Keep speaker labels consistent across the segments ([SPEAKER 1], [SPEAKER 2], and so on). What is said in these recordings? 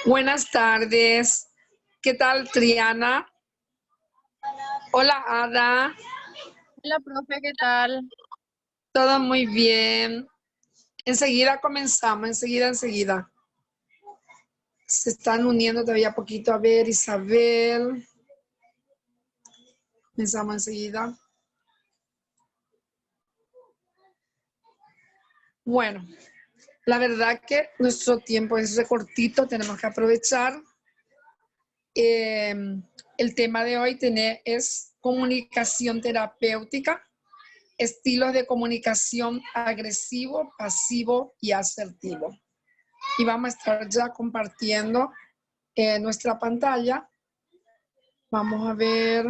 [SPEAKER 1] Buenas tardes. ¿Qué tal, Triana? Hola, Ada.
[SPEAKER 2] Hola, profe, ¿qué tal?
[SPEAKER 1] Todo muy bien. Enseguida comenzamos, enseguida. Se están uniendo todavía poquito. A ver, Isabel. Comenzamos enseguida. Bueno, la verdad que nuestro tiempo es recortito, tenemos que aprovechar. El tema de hoy es comunicación terapéutica, estilos de comunicación agresivo, pasivo y asertivo. Y vamos a estar ya compartiendo nuestra pantalla. Vamos a ver.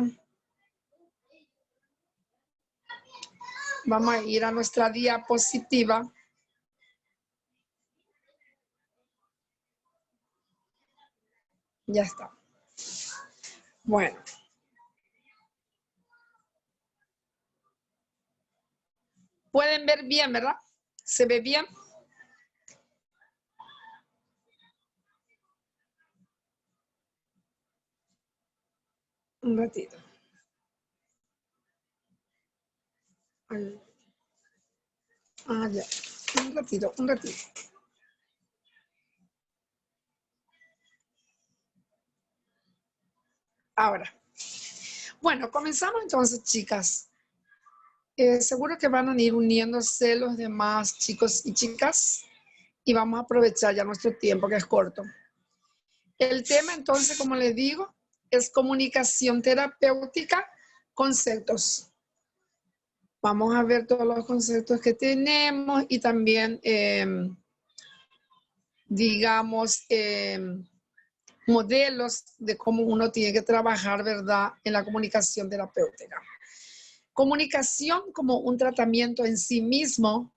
[SPEAKER 1] Vamos a ir a nuestra diapositiva. Ya está. Bueno. Pueden ver bien, ¿verdad? ¿Se ve bien? Un ratito. Ya. Un ratito. Ahora. Bueno, comenzamos entonces, chicas. Seguro que van a ir uniéndose los demás chicos y chicas y vamos a aprovechar ya nuestro tiempo, que es corto. El tema entonces, como les digo, es comunicación terapéutica, conceptos. Vamos a ver todos los conceptos que tenemos y también, digamos, modelos de cómo uno tiene que trabajar, ¿verdad?, en la comunicación terapéutica. Comunicación como un tratamiento en sí mismo.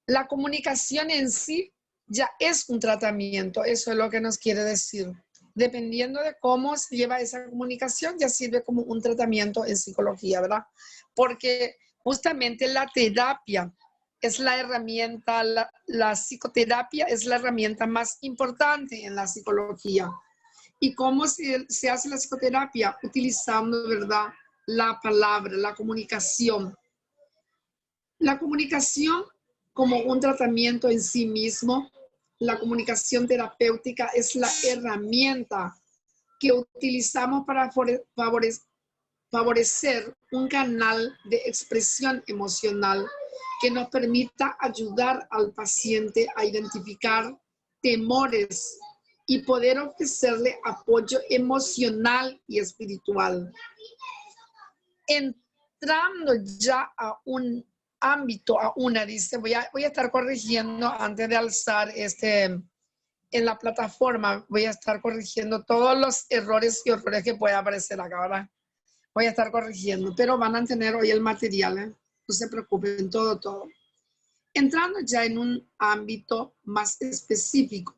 [SPEAKER 1] La comunicación en sí ya es un tratamiento, eso es lo que nos quiere decir. Dependiendo de cómo se lleva esa comunicación, ya sirve como un tratamiento en psicología, ¿verdad? Porque justamente la terapia es la herramienta, la psicoterapia es la herramienta más importante en la psicología. ¿Y cómo se hace la psicoterapia? Utilizando, ¿verdad?, la palabra, la comunicación. La comunicación como un tratamiento en sí mismo, la comunicación terapéutica es la herramienta que utilizamos para favorecer un canal de expresión emocional que nos permita ayudar al paciente a identificar temores y poder ofrecerle apoyo emocional y espiritual. Entrando ya a un ámbito, dice, voy a estar corrigiendo antes de alzar en la plataforma, voy a estar corrigiendo todos los errores y horrores que pueda aparecer acá, ¿verdad? Voy a estar corrigiendo, pero van a tener hoy el material, ¿eh? No se preocupen, todo. Entrando ya en un ámbito más específico,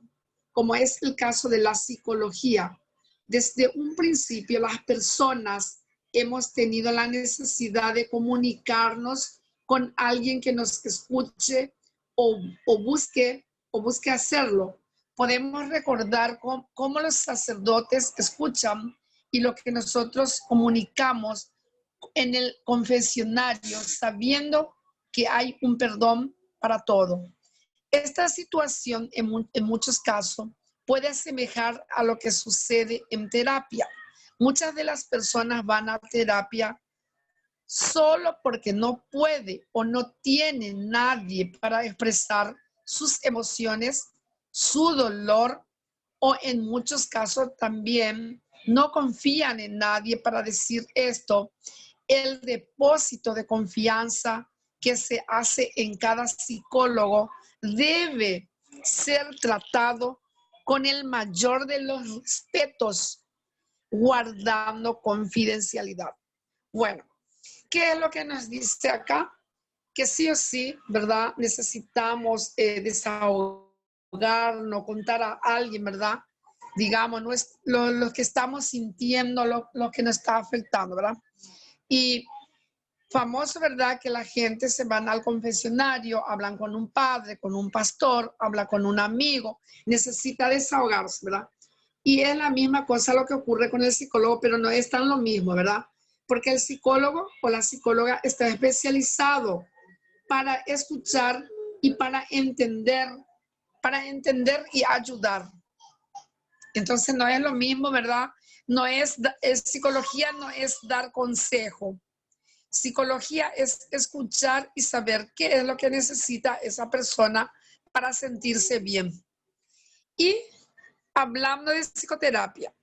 [SPEAKER 1] como es el caso de la psicología, desde un principio las personas hemos tenido la necesidad de comunicarnos con alguien que nos escuche o busque hacerlo. Podemos recordar cómo los sacerdotes escuchan y lo que nosotros comunicamos en el confesionario, sabiendo que hay un perdón para todo. Esta situación en muchos casos puede asemejar a lo que sucede en terapia. Muchas de las personas van a terapia solo porque no puede o no tiene nadie para expresar sus emociones, su dolor, o en muchos casos también no confían en nadie para decir esto. El depósito de confianza que se hace en cada psicólogo debe ser tratado con el mayor de los respetos, guardando confidencialidad. Bueno, ¿qué es lo que nos dice acá? Que sí o sí, ¿verdad? Necesitamos desahogarnos, contar a alguien, ¿verdad? Digamos, no es lo que estamos sintiendo, lo que nos está afectando, ¿verdad? Y famoso, ¿verdad? Que la gente se van al confesionario, hablan con un padre, con un pastor, habla con un amigo, necesita desahogarse, ¿verdad? Y es la misma cosa lo que ocurre con el psicólogo, pero no es tan lo mismo, ¿verdad? Porque el psicólogo o la psicóloga está especializado para escuchar y para entender y ayudar. Entonces no es lo mismo, ¿verdad? No es psicología no es dar consejo. Psicología es escuchar y saber qué es lo que necesita esa persona para sentirse bien. Y hablando de psicoterapia,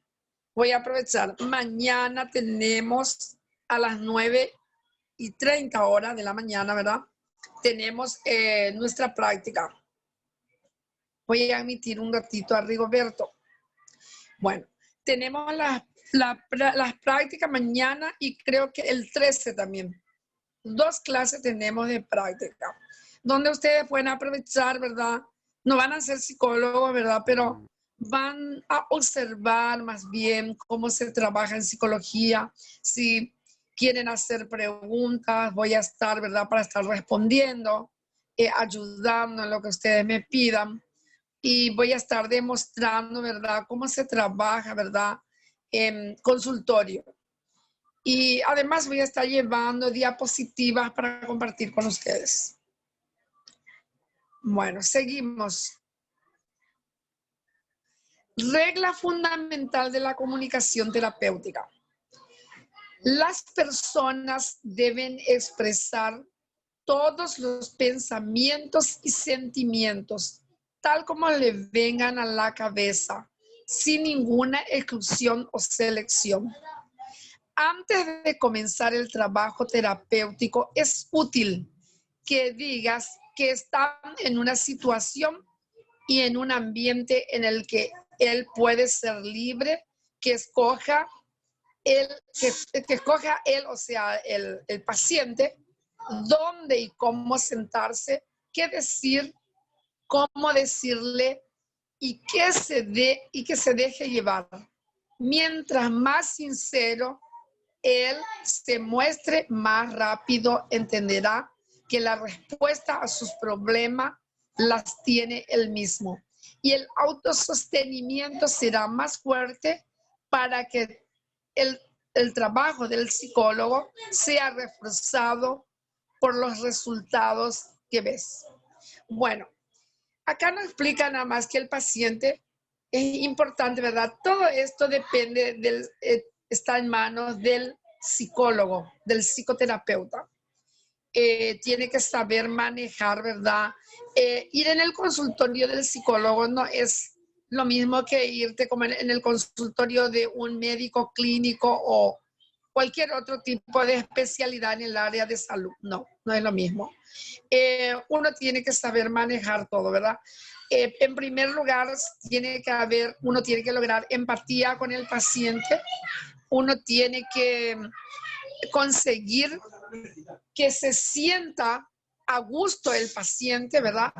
[SPEAKER 1] voy a aprovechar. Mañana tenemos a las 9:30 de la mañana, ¿verdad? Tenemos nuestra práctica. Voy a emitir un ratito a Rigoberto. Bueno, tenemos las prácticas mañana y creo que el 13 también. 2 clases tenemos de práctica, donde ustedes pueden aprovechar, ¿verdad? No van a ser psicólogos, ¿verdad? Pero van a observar más bien cómo se trabaja en psicología. Si quieren hacer preguntas, voy a estar, ¿verdad? Para estar respondiendo, ayudando en lo que ustedes me pidan. Y voy a estar demostrando, ¿verdad? Cómo se trabaja, ¿verdad? En consultorio. Y además voy a estar llevando diapositivas para compartir con ustedes. Bueno, seguimos. Regla fundamental de la comunicación terapéutica. Las personas deben expresar todos los pensamientos y sentimientos, tal como le vengan a la cabeza, sin ninguna exclusión o selección. Antes de comenzar el trabajo terapéutico, es útil que digas que están en una situación y en un ambiente en el que él puede ser libre, que escoja él, o sea, el paciente, dónde y cómo sentarse, qué decir, cómo decirle y que se deje llevar. Mientras más sincero él se muestre, más rápido entenderá que la respuesta a sus problemas las tiene él mismo. Y el autosostenimiento será más fuerte para que el trabajo del psicólogo sea reforzado por los resultados que ves. Bueno, acá no explica nada más que el paciente es importante, ¿verdad? Todo esto depende está en manos del psicólogo, del psicoterapeuta. Tiene que saber manejar, ¿verdad? Ir en el consultorio del psicólogo no es lo mismo que irte como en el consultorio de un médico clínico o cualquier otro tipo de especialidad en el área de salud. No, no es lo mismo. Uno tiene que saber manejar todo, ¿verdad? En primer lugar, uno tiene que lograr empatía con el paciente, uno tiene que conseguir que se sienta a gusto el paciente, ¿verdad?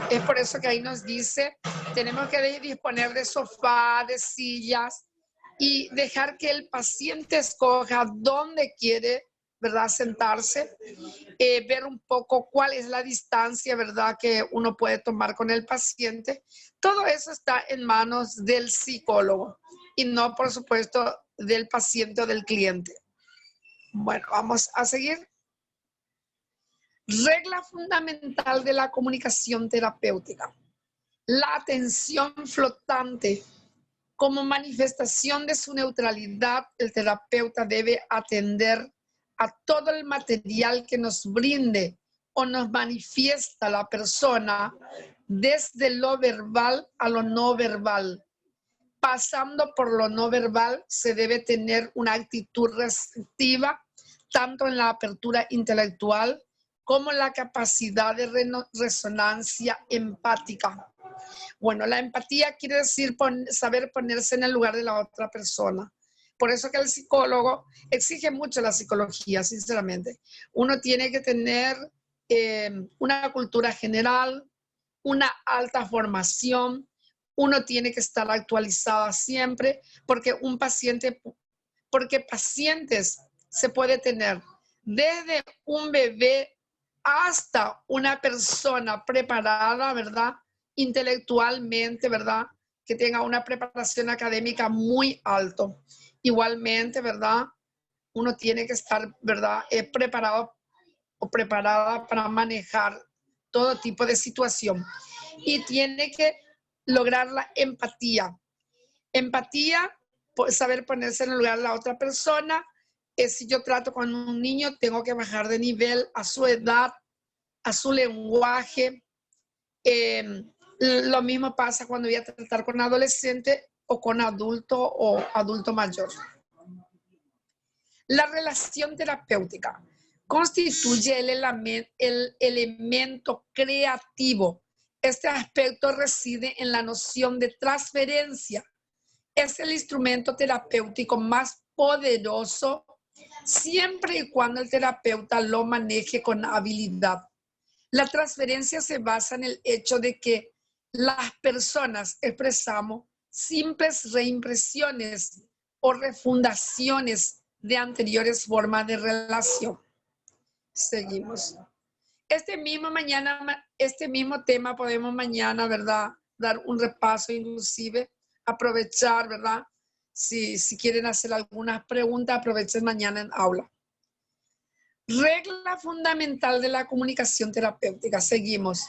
[SPEAKER 1] Es por eso que ahí nos dice, tenemos que disponer de sofá, de sillas y dejar que el paciente escoja dónde quiere, ¿verdad? Sentarse, ver un poco cuál es la distancia, ¿verdad? Que uno puede tomar con el paciente. Todo eso está en manos del psicólogo y no, por supuesto, del paciente o del cliente. Bueno, vamos a seguir. Regla fundamental de la comunicación terapéutica. La atención flotante. Como manifestación de su neutralidad, el terapeuta debe atender a todo el material que nos brinde o nos manifiesta la persona, desde lo verbal a lo no verbal. Pasando por lo no verbal, se debe tener una actitud receptiva, tanto en la apertura intelectual como en la capacidad de resonancia empática. Bueno, la empatía quiere decir saber ponerse en el lugar de la otra persona. Por eso que el psicólogo exige mucho la psicología, sinceramente. Uno tiene que tener una cultura general, una alta formación, uno tiene que estar actualizada siempre, porque pacientes se puede tener desde un bebé hasta una persona preparada, ¿verdad? Intelectualmente, ¿verdad? Que tenga una preparación académica muy alto. Igualmente, ¿verdad? Uno tiene que estar, ¿verdad? Preparado o preparada para manejar todo tipo de situación. Y tiene que lograr la empatía. Empatía, saber ponerse en el lugar de la otra persona. Si yo trato con un niño, tengo que bajar de nivel a su edad, a su lenguaje. Lo mismo pasa cuando voy a tratar con adolescente o con adulto o adulto mayor. La relación terapéutica constituye el elemento creativo. Este aspecto reside en la noción de transferencia. Es el instrumento terapéutico más poderoso siempre y cuando el terapeuta lo maneje con habilidad. La transferencia se basa en el hecho de que las personas expresamos simples reimpresiones o refundaciones de anteriores formas de relación. Seguimos. Este mismo tema podemos mañana, ¿verdad? Dar un repaso, inclusive aprovechar, ¿verdad? Si quieren hacer algunas preguntas, aprovechen mañana en aula. Regla fundamental de la comunicación terapéutica. Seguimos.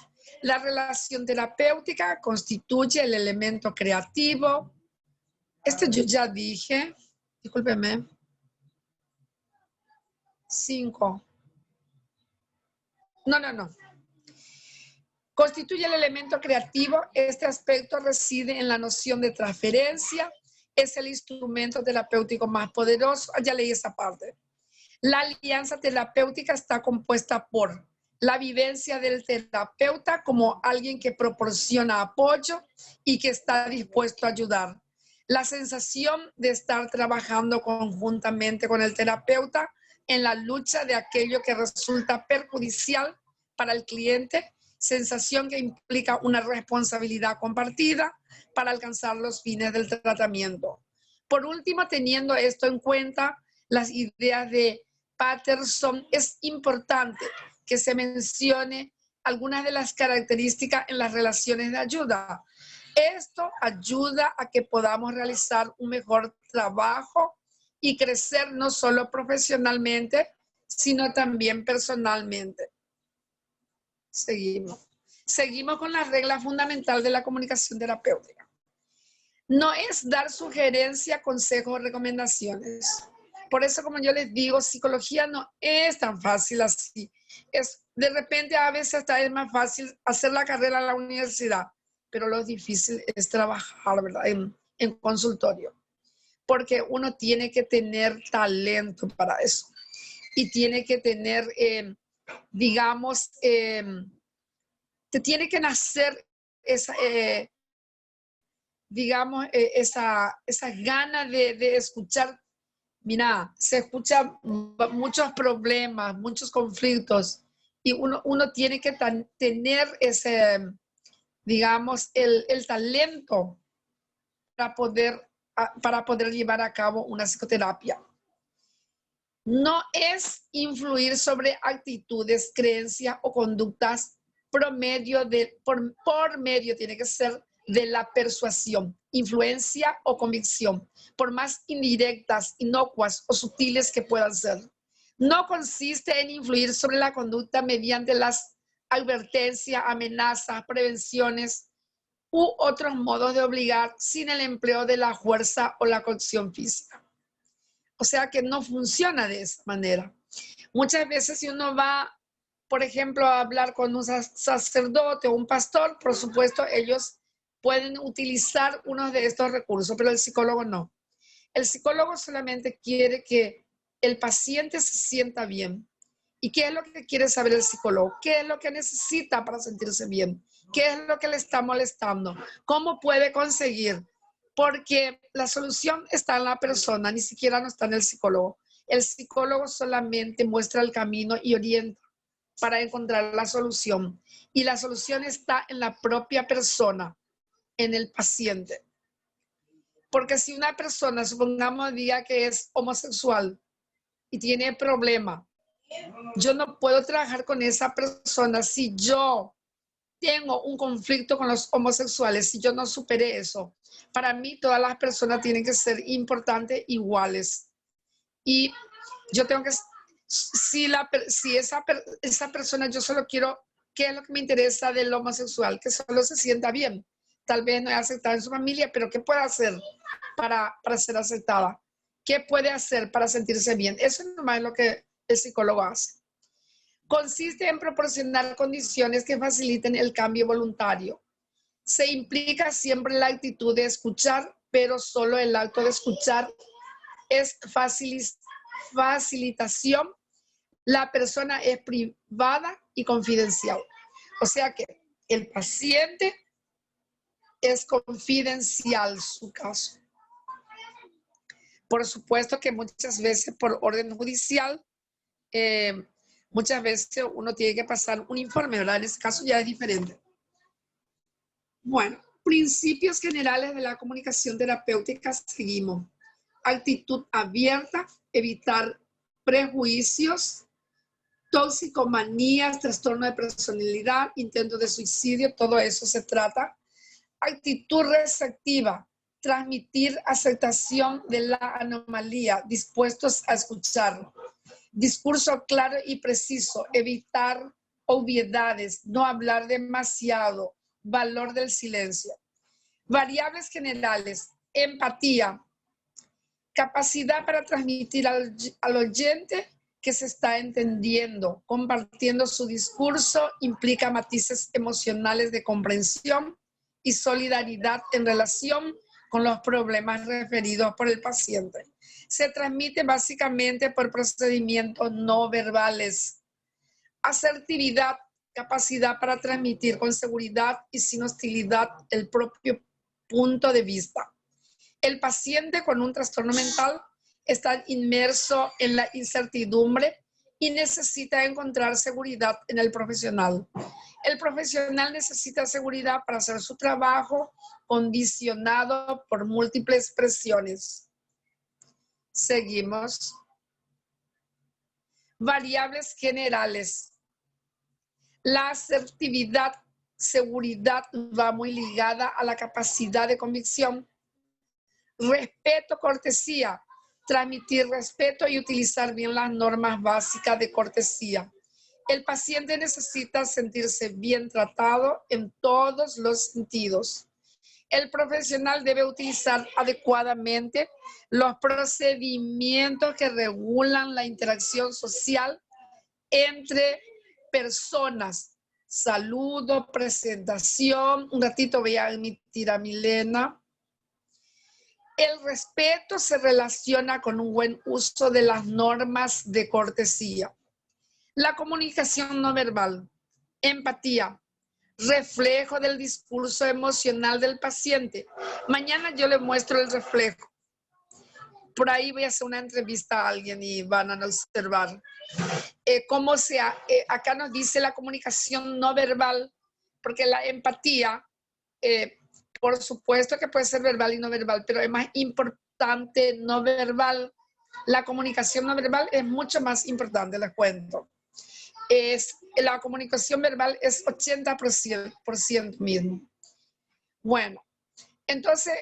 [SPEAKER 1] La relación terapéutica constituye el elemento creativo. Yo ya dije, discúlpeme. 5. No. Constituye el elemento creativo. Este aspecto reside en la noción de transferencia. Es el instrumento terapéutico más poderoso. Ya leí esa parte. La alianza terapéutica está compuesta por la vivencia del terapeuta como alguien que proporciona apoyo y que está dispuesto a ayudar. La sensación de estar trabajando conjuntamente con el terapeuta en la lucha de aquello que resulta perjudicial para el cliente, sensación que implica una responsabilidad compartida para alcanzar los fines del tratamiento. Por último, teniendo esto en cuenta, las ideas de Patterson, es importante que se mencione algunas de las características en las relaciones de ayuda. Esto ayuda a que podamos realizar un mejor trabajo y crecer no solo profesionalmente, sino también personalmente. Seguimos con la regla fundamental de la comunicación terapéutica. No es dar sugerencia, consejos o recomendaciones. Por eso, como yo les digo, psicología no es tan fácil así. De repente, a veces hasta es más fácil hacer la carrera en la universidad, pero lo difícil es trabajar, ¿verdad? En consultorio. Porque uno tiene que tener talento para eso. Y tiene que tener, digamos, te tiene que nacer esa... digamos, esa gana de escuchar. Mira, se escuchan muchos problemas, muchos conflictos, y uno tiene que tener ese, digamos, el talento para poder llevar a cabo una psicoterapia. No es influir sobre actitudes, creencias o conductas por medio, tiene que ser de la persuasión, influencia o convicción, por más indirectas, inocuas o sutiles que puedan ser. No consiste en influir sobre la conducta mediante las advertencias, amenazas, prevenciones u otros modos de obligar sin el empleo de la fuerza o la coacción física. O sea que no funciona de esa manera. Muchas veces si uno va, por ejemplo, a hablar con un sacerdote o un pastor, por supuesto, ellos pueden utilizar uno de estos recursos, pero el psicólogo no. El psicólogo solamente quiere que el paciente se sienta bien. ¿Y qué es lo que quiere saber el psicólogo? ¿Qué es lo que necesita para sentirse bien? ¿Qué es lo que le está molestando? ¿Cómo puede conseguir? Porque la solución está en la persona, ni siquiera no está en el psicólogo. El psicólogo solamente muestra el camino y orienta para encontrar la solución. Y la solución está en la propia persona, en el paciente. Porque si una persona, supongamos, diga que es homosexual y tiene problema Yo no puedo trabajar con esa persona si yo tengo un conflicto con los homosexuales, si yo no superé eso. Para mí todas las personas tienen que ser importantes, iguales. Y yo tengo que, si esa persona, yo solo quiero, ¿qué es lo que me interesa del homosexual? Que solo se sienta bien. Tal vez no es aceptada en su familia, pero ¿qué puede hacer para ser aceptada? ¿Qué puede hacer para sentirse bien? Eso nomás es lo que el psicólogo hace. Consiste en proporcionar condiciones que faciliten el cambio voluntario. Se implica siempre la actitud de escuchar, pero solo el acto de escuchar es facilitación. La persona es privada y confidencial. O sea que el paciente es confidencial su caso. Por supuesto que muchas veces por orden judicial, muchas veces uno tiene que pasar un informe, ¿verdad? En este caso ya es diferente. Bueno, principios generales de la comunicación terapéutica seguimos. Actitud abierta, evitar prejuicios, toxicomanías, trastorno de personalidad, intento de suicidio, todo eso se trata. Actitud receptiva, transmitir aceptación de la anomalía, dispuestos a escuchar. Discurso claro y preciso, evitar obviedades, no hablar demasiado, valor del silencio. Variables generales, empatía, capacidad para transmitir al oyente que se está entendiendo, compartiendo su discurso, implica matices emocionales de comprensión y solidaridad en relación con los problemas referidos por el paciente. Se transmite básicamente por procedimientos no verbales. Asertividad, capacidad para transmitir con seguridad y sin hostilidad el propio punto de vista. El paciente con un trastorno mental está inmerso en la incertidumbre y necesita encontrar seguridad en el profesional. El profesional necesita seguridad para hacer su trabajo, condicionado por múltiples presiones. Seguimos. Variables generales. La asertividad, seguridad va muy ligada a la capacidad de convicción. Respeto, cortesía, transmitir respeto y utilizar bien las normas básicas de cortesía. El paciente necesita sentirse bien tratado en todos los sentidos. El profesional debe utilizar adecuadamente los procedimientos que regulan la interacción social entre personas. Saludo, presentación. Un ratito voy a admitir a Milena. El respeto se relaciona con un buen uso de las normas de cortesía. La comunicación no verbal, empatía, reflejo del discurso emocional del paciente. Mañana yo le muestro el reflejo. Por ahí voy a hacer una entrevista a alguien y van a observar cómo acá nos dice la comunicación no verbal, porque la empatía, por supuesto que puede ser verbal y no verbal, pero es más importante no verbal. La comunicación no verbal es mucho más importante, les cuento. La comunicación verbal es 80% mismo. Bueno, entonces,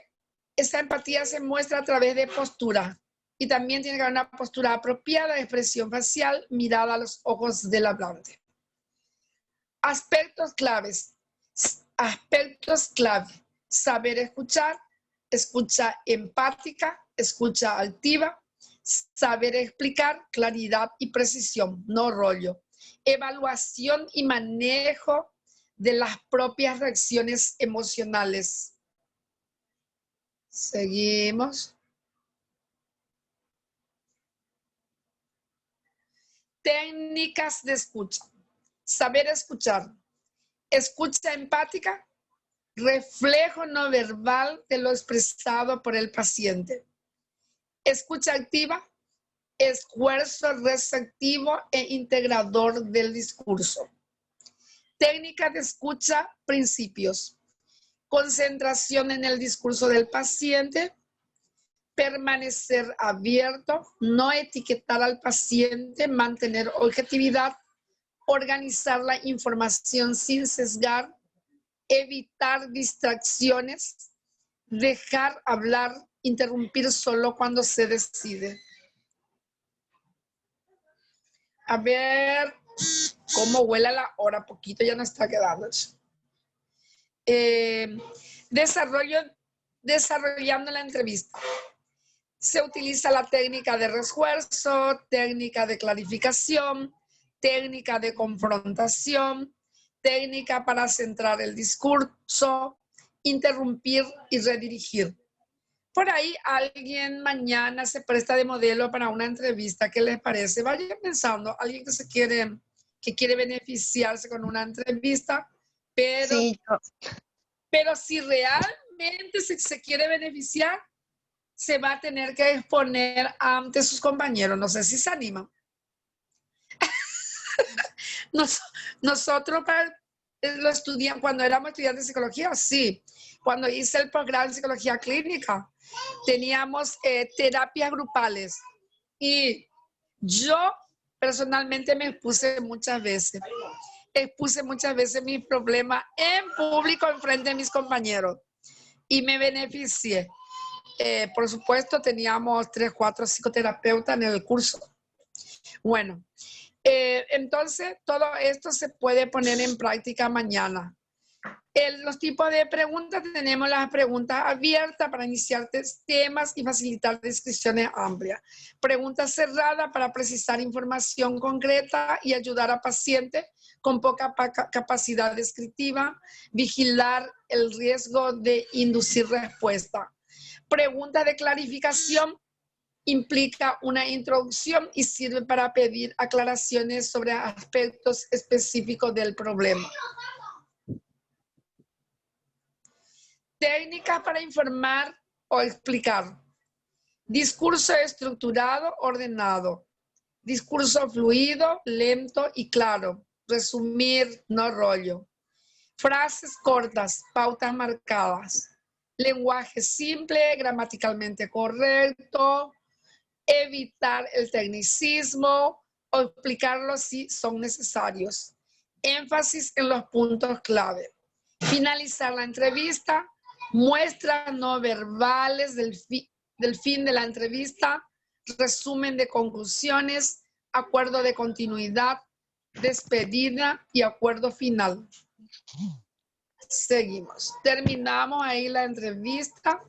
[SPEAKER 1] esa empatía se muestra a través de postura y también tiene que haber una postura apropiada, expresión facial, mirada a los ojos del hablante. Aspectos claves. Aspectos clave. Saber escuchar, escucha empática, escucha activa, saber explicar, claridad y precisión, no rollo. Evaluación y manejo de las propias reacciones emocionales. Seguimos. Técnicas de escucha. Saber escuchar. Escucha empática, reflejo no verbal de lo expresado por el paciente. Escucha activa, esfuerzo receptivo e integrador del discurso. Técnica de escucha, principios. Concentración en el discurso del paciente, permanecer abierto, no etiquetar al paciente, mantener objetividad, organizar la información sin sesgar, evitar distracciones, dejar hablar, interrumpir solo cuando se decide. A ver cómo huele la hora, poquito ya nos está quedando. Desarrollando la entrevista. Se utiliza la técnica de refuerzo, técnica de clarificación, técnica de confrontación, técnica para centrar el discurso, interrumpir y redirigir. Por ahí alguien mañana se presta de modelo para una entrevista. ¿Qué les parece? Vayan pensando, alguien que quiere beneficiarse con una entrevista, pero,
[SPEAKER 2] Sí,
[SPEAKER 1] pero si realmente se quiere beneficiar, se va a tener que exponer ante sus compañeros. No sé si se animan. Nosotros cuando éramos estudiantes de psicología, sí. Cuando hice el programa de psicología clínica, teníamos terapias grupales. Y yo personalmente me expuse muchas veces. Expuse muchas veces mis problemas en público, en frente de mis compañeros. Y me beneficié. Por supuesto, teníamos 3, 4 psicoterapeutas en el curso. Bueno, entonces todo esto se puede poner en práctica mañana. Los tipos de preguntas, tenemos las preguntas abiertas para iniciar temas y facilitar descripciones amplias. Preguntas cerradas para precisar información concreta y ayudar a pacientes con poca capacidad descriptiva, vigilar el riesgo de inducir respuesta. Preguntas de clarificación implica una introducción y sirve para pedir aclaraciones sobre aspectos específicos del problema. Técnicas para informar o explicar. Discurso estructurado, ordenado. Discurso fluido, lento y claro. Resumir, no rollo. Frases cortas, pautas marcadas. Lenguaje simple, gramaticalmente correcto. Evitar el tecnicismo o explicarlo si son necesarios. Énfasis en los puntos clave. Finalizar la entrevista. Muestras no verbales del fin de la entrevista. Resumen de conclusiones. Acuerdo de continuidad. Despedida y acuerdo final. Seguimos. Terminamos ahí la entrevista.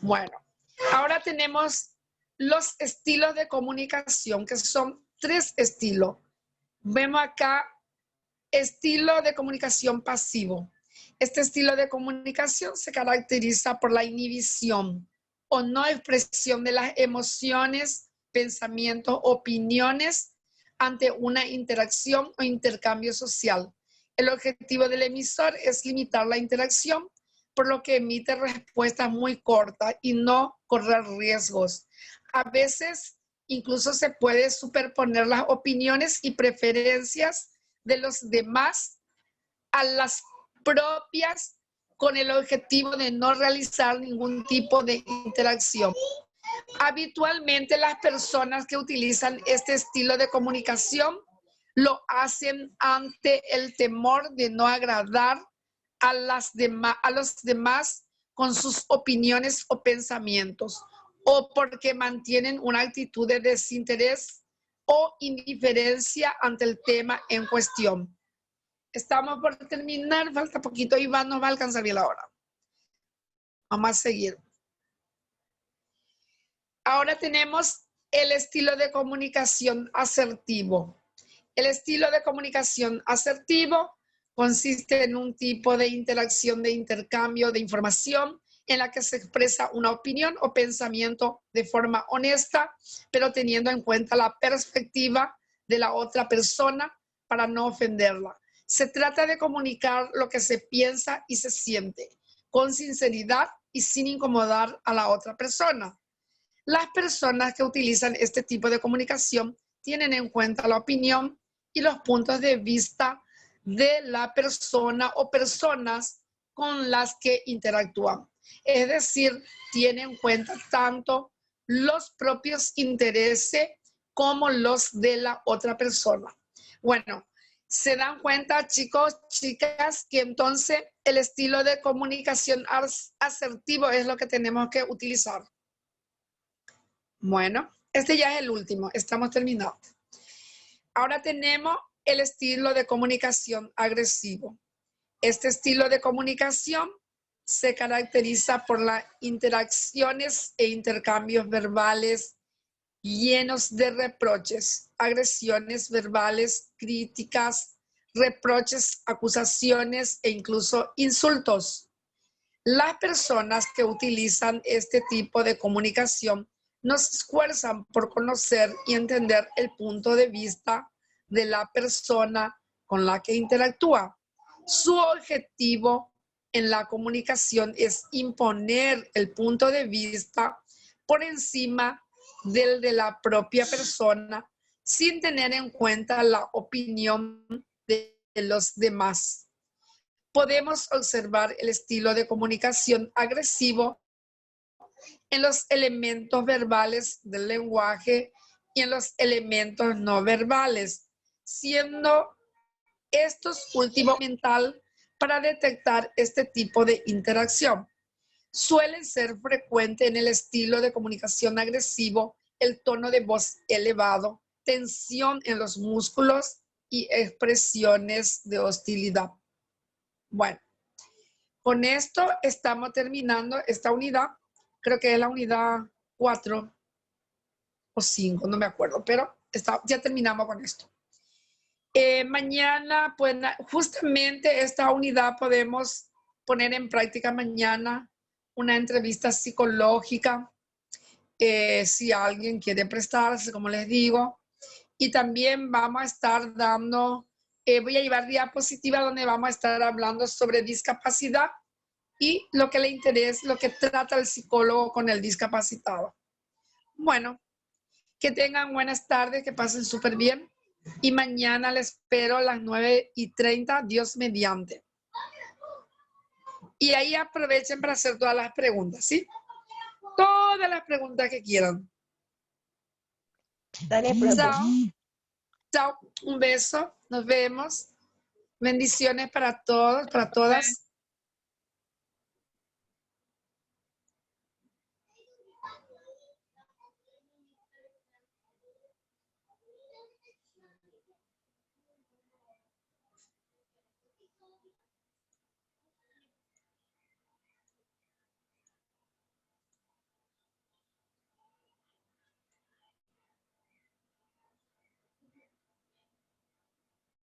[SPEAKER 1] Bueno, ahora tenemos los estilos de comunicación, que son 3 estilos. Vemos acá estilo de comunicación pasivo. Este estilo de comunicación se caracteriza por la inhibición o no expresión de las emociones, pensamientos, opiniones ante una interacción o intercambio social. El objetivo del emisor es limitar la interacción, por lo que emite respuestas muy cortas y no correr riesgos. A veces incluso se puede superponer las opiniones y preferencias de los demás a las propias con el objetivo de no realizar ningún tipo de interacción. Habitualmente las personas que utilizan este estilo de comunicación lo hacen ante el temor de no agradar a los demás con sus opiniones o pensamientos, o porque mantienen una actitud de desinterés o indiferencia ante el tema en cuestión. Estamos por terminar, falta poquito, Iván nos va a alcanzar bien la hora. Vamos a seguir. Ahora tenemos el estilo de comunicación asertivo. El estilo de comunicación asertivo consiste en un tipo de interacción de intercambio de información en la que se expresa una opinión o pensamiento de forma honesta, pero teniendo en cuenta la perspectiva de la otra persona para no ofenderla. Se trata de comunicar lo que se piensa y se siente, con sinceridad y sin incomodar a la otra persona. Las personas que utilizan este tipo de comunicación tienen en cuenta la opinión y los puntos de vista de la persona o personas con las que interactúan. Es decir, tiene en cuenta tanto los propios intereses como los de la otra persona. Bueno, se dan cuenta, chicos, chicas, que entonces el estilo de comunicación asertivo es lo que tenemos que utilizar. Bueno, este ya es el último, estamos terminando. Ahora tenemos el estilo de comunicación agresivo. Este estilo de comunicación se caracteriza por las interacciones e intercambios verbales llenos de reproches, agresiones verbales, críticas, reproches, acusaciones e incluso insultos. Las personas que utilizan este tipo de comunicación no se esfuerzan por conocer y entender el punto de vista de la persona con la que interactúa. Su objetivo en la comunicación es imponer el punto de vista por encima del de la propia persona sin tener en cuenta la opinión de los demás. Podemos observar el estilo de comunicación agresivo en los elementos verbales del lenguaje y en los elementos no verbales, siendo estos últimos mental para detectar este tipo de interacción. Suele ser frecuente en el estilo de comunicación agresivo el tono de voz elevado, tensión en los músculos y expresiones de hostilidad. Bueno, con esto estamos terminando esta unidad. Creo que es la unidad 4 o 5, no me acuerdo, pero ya terminamos con esto. Mañana, pues justamente esta unidad podemos poner en práctica mañana una entrevista psicológica, si alguien quiere prestarse, como les digo. Y también vamos a estar dando, voy a llevar diapositiva donde vamos a estar hablando sobre discapacidad y lo que le interesa, lo que trata el psicólogo con el discapacitado. Bueno, que tengan buenas tardes, que pasen súper bien. Y mañana les espero a las 9:30, Dios mediante. Y ahí aprovechen para hacer todas las preguntas, ¿sí? Todas las preguntas que quieran.
[SPEAKER 3] Dale, profe.
[SPEAKER 1] Chao. Chao. Un beso. Nos vemos. Bendiciones para todos, para todas.